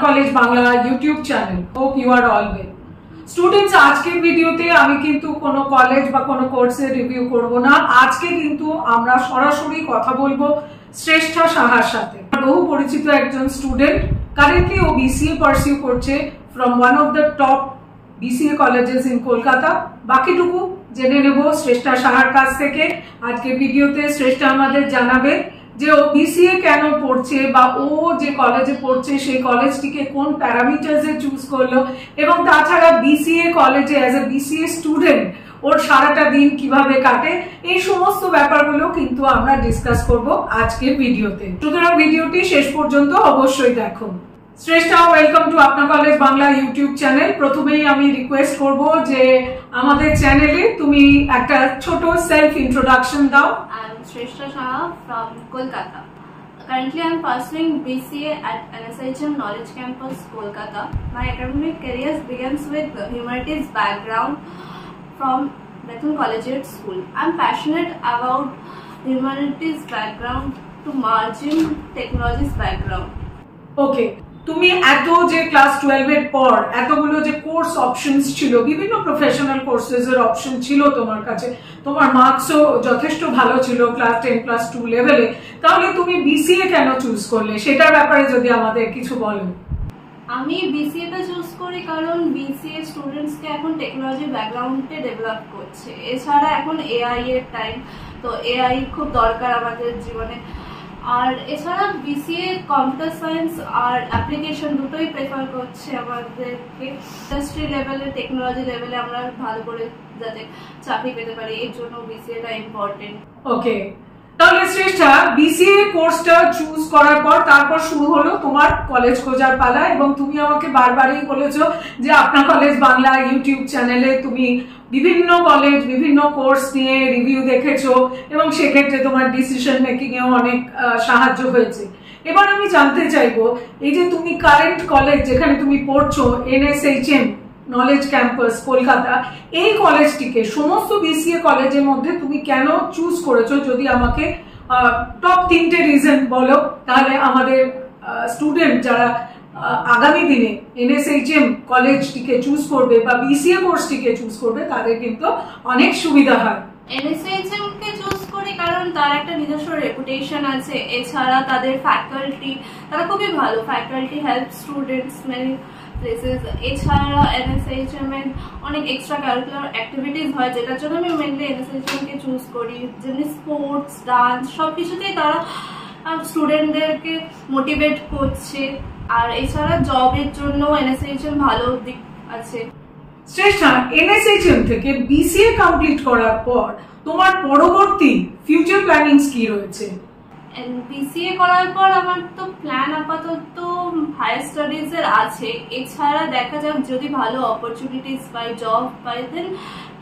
College Bangla YouTube channel. Hope you are all well. Students, আজকের ভিডিওতে আমি কিন্তু কোনো কলেজ বা কোনো কোর্সের রিভিউ করব না। আজকে কিন্তু আমরা সরাসরি কথা বলবো শ্রেষ্ঠা সাহার সাথে। বহু পরিচিত একজন স্টুডেন্ট, কারেন্টলি ও বিসিএ পারসিউ করছে from one of the top BCA colleges in Kolkata. বাকিটুকু জেনে নেব শ্রেষ্ঠা সাহার কাছ থেকে। আজকের ভিডিওতে শ্রেষ্ঠা আমাদের জানাবে যে ও বিসিএ কেন পড়ছে বা ও যে কলেজে পড়ছে সেই কলেজটিকে কোন প্যারামিটার্সে চুজ করলো, এবং তাছাড়া বিসিএ কলেজে অ্যাজ এ বিসিএ স্টুডেন্ট ওর সারাটা দিন কিভাবে কাটে, এই সমস্ত ব্যাপারগুলো কিন্তু আমরা ডিসকাস করব আজকের ভিডিওতে। সুতরাং ভিডিওটি শেষ পর্যন্ত অবশ্যই দেখো। শ্রেষ্ঠা, ওয়েলকাম টু আপনা কলেজ বাংলা ইউটিউব চ্যানেল। প্রথমেই আমি রিকোয়েস্ট করব যে আমাদের চ্যানেলে তুমি একটা ছোট সেলফ ইন্ট্রোডাকশন দাও। Shrestha Saha from Kolkata. Currently, I am pursuing BCA at NSHM Knowledge Campus, Kolkata. My academic career begins with humanities background from Bethune Collegiate School. I am passionate about humanities background to margin technologies background. Okay. তুমি এত যে class 12 এর পর এতগুলো যে course options ছিল, বিভিন্ন professional courses এর অপশন ছিল তোমার কাছে, তোমার মার্কসও যথেষ্ট ভালো ছিল ক্লাস 10 ক্লাস 2 লেভেলে, তাহলে তুমি বিসিএ কেন চুজ করলে সেটার ব্যাপারে যদি আমাদের কিছু বলো। আমি বিসিএ টা চুজ করি কারণ বিসিএ স্টুডেন্টস কে এখন টেকনোলজি ব্যাকগ্রাউন্ডে ডেভেলপ করছে। এছাড়া এখন এআই এর টাইম, তো এআই খুব দরকার আমাদের জীবনে। আর এছাড়া বিসিএ কম্পিউটার সায়েন্স আর অ্যাপ্লিকেশন দুটোই প্রেফার করছে আমাদেরকে। ইন্ডাস্ট্রি লেভেলে, টেকনোলজি লেভেলে আমরা ভালো করে যাতে চাকরি পেতে পারি, এর জন্য বিসিএটা ইম্পর্টেন্ট। ওকে, তাহলে শ্রেষ্ঠা বিসিএ কোর্সটা চুজ করার পর তারপর শুরু হলো তোমার কলেজ খোঁজার পালা, এবং তুমি আমাকে বারবারই বলেছো যে আপনা কলেজ বাংলা ইউটিউব চ্যানেলে তুমি বিভিন্ন কলেজ বিভিন্ন কোর্স নিয়ে রিভিউ দেখেছো, এবং সেক্ষেত্রে তোমার ডিসিশন মেকিং এও অনেক সাহায্য হয়েছে। এবার আমি জানতে চাইবো, এই যে তুমি কারেন্ট কলেজ যেখানে তুমি পড়ছো NSHM নলেজ ক্যাম্পাস কলকাতা, এই কলেজটিকে সমস্ত বিসিএ কলেজের মধ্যে তুমি কেন চুজ করেছো, যদি আমাকে টপ 3টে রিজন বলো, তাহলে আমাদের স্টুডেন্ট যারা আগামী দিনে NSHM কলেজটিকে চুজ করবে বা বিসিএ কোর্সটিকে চুজ করবে তাদের কিন্তু অনেক সুবিধা হয়। NSHM কে চুজ করি কারণ তার একটা নিজস্ব রেপুটেশন আছে। এছাড়া তাদের ফ্যাকাল্টি, তারা খুবই ভালো, faculty help students many places. এছাড়া NSHM এর অনেক এক্সট্রা কারিকুলার অ্যাক্টিভিটিস হয়, যেটার জন্য আমি মেনলি NSHM কে চুজ করি। যেমনি স্পোর্টস, ডান্স, সবকিছুতেই তারা স্টুডেন্টদেরকে মোটিভেট করছে। আর এছাড়া জবের জন্য NSHM ভালো দিক আছে। শ্রেষ্ঠা, NSHM থেকে বিসিএ কমপ্লিট করার পর তোমার পরবর্তী ফিউচার প্ল্যানিংস কি রয়েছে? বিসিএ করার পর আমার তো প্ল্যান আপাতত হায়ার স্টাডিজ এর আছে। এছাড়া দেখা যাক যদি ভালো অপরচুনিটিস পাই, জব পাই, দেন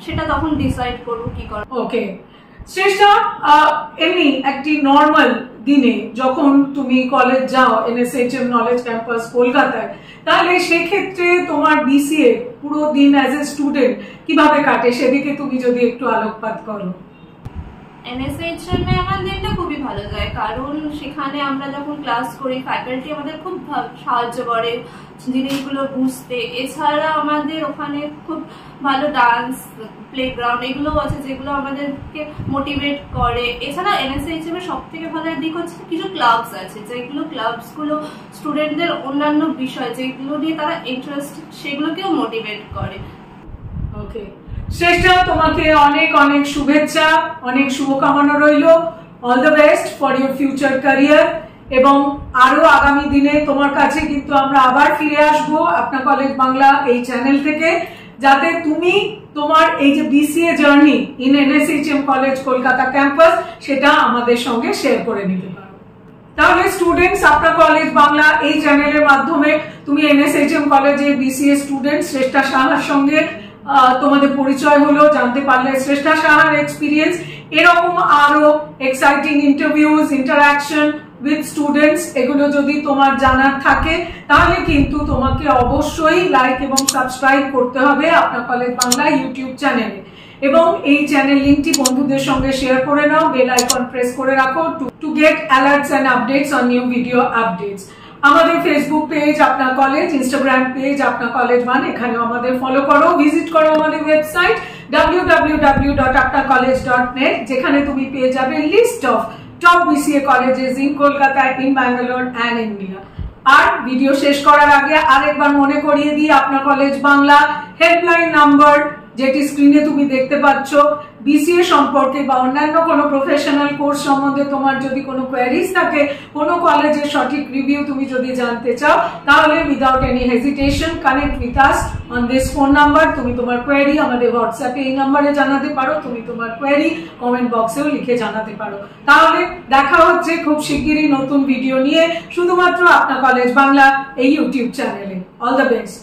সেটা তখন ডিসাইড করবো কি করব। ওকে শ্রেষ্ঠা, এমনি একটি নর্মাল দিনে যখন তুমি কলেজ যাও NSHM নলেজ ক্যাম্পাস কলকাতায়, তাহলে সেক্ষেত্রে তোমার বিসিএ পুরো দিন অ্যাজ এ স্টুডেন্ট কিভাবে কাটে সেদিকে তুমি যদি একটু আলোকপাত করো। NSHM এ আমার দিনটা খুবই ভালো যায়, কারণ সেখানে আমরা যখন ক্লাস করি ফ্যাকাল্টি আমাদের খুব সাহায্য করে জিনিসগুলো বুঝতে। এছাড়া আমাদের ওখানে খুব ভালো ডান্স, প্লেগ্রাউন্ড এগুলো আছে যেগুলো আমাদেরকে মোটিভেট করে। এছাড়া NSHM এর সব থেকে ভালো দিক হচ্ছে কিছু ক্লাবস আছে, যেগুলো ক্লাবসগুলো স্টুডেন্টদের অন্যান্য বিষয় যেগুলো নিয়ে তারা ইন্টারেস্ট সেগুলোকেও মোটিভেট করে। ওকে শ্রেষ্ঠা, তোমাকে অনেক অনেক শুভেচ্ছা, অনেক শুভকামনা রইল। All the best for your future career, এবং আরো আগামী দিনে তোমার কাছে কিন্তু আমরা আবার ফিরে আসবো আপনা কলেজ বাংলা এই চ্যানেল থেকে, যাতে তুমি তোমার এই যে BCA journey in NSHM college Kolkata campus সেটা আমাদের সঙ্গে শেয়ার করে নিতে পারো। তাহলে স্টুডেন্টস, আপনা কলেজ বাংলা এই চ্যানেলের মাধ্যমে তুমি NSHM কলেজের বিসিএ স্টুডেন্ট শ্রেষ্ঠা সাহার সঙ্গে তোমাদের পরিচয় হলো, জানতে পারলে শ্রেষ্ঠা সাহার এক্সপিরিয়েন্স। এরকম আরো exciting interviews, interaction with students, এগুলো যদি তোমার জানার থাকে তাহলে কিন্তু তোমাকে অবশ্যই লাইক এবং সাবস্ক্রাইব করতে হবে আপনা কলেজ বাংলা ইউটিউব চ্যানেলে, এবং এই চ্যানেল লিংকটি বন্ধুদের সঙ্গে শেয়ার করে নাও, বেল আইকন প্রেস করে রাখো to get alerts and updates on new video updates. আমাদের ফেসবুক পেজ আপনার কলেজ, ইনস্টাগ্রাম পেজ আপনার কলেজ ওয়ান, এখানেও আমাদের ফলো করো, ভিজিট করো আমাদের ওয়েবসাইট www.apnacollege.net, যেখানে তুমি পেয়ে যাবে list of top BCA colleges in Kolkata, in Bangalore and India. আর ভিডিও শেষ করার আগে আরেকবার মনে করিয়ে দিই, আপনার কলেজ বাংলা হেল্পলাইন নাম্বার যেটি স্ক্রিনে তুমি দেখতে পাচ্ছ, BCA সম্পর্কে বা অন্যান্য কোনো প্রফেশনাল কোর্স সম্বন্ধে তোমার যদি কোনো কোয়ারিজ থাকে, কোনো কলেজের সঠিক রিভিউ তুমি যদি জানতে চাও, তাহলে without any hesitation connect with us on this phone number. তুমি তোমার কোয়ারি আমাদের হোয়াটসঅ্যাপে এই নাম্বারে জানাতে পারো, তুমি তোমার কোয়ারি কমেন্ট বক্সেও লিখে জানাতে পারো। তাহলে দেখা হচ্ছে খুব শিগগিরই নতুন ভিডিও নিয়ে, শুধুমাত্র আপনার কলেজ বাংলা এই ইউটিউব চ্যানেলে। All the best.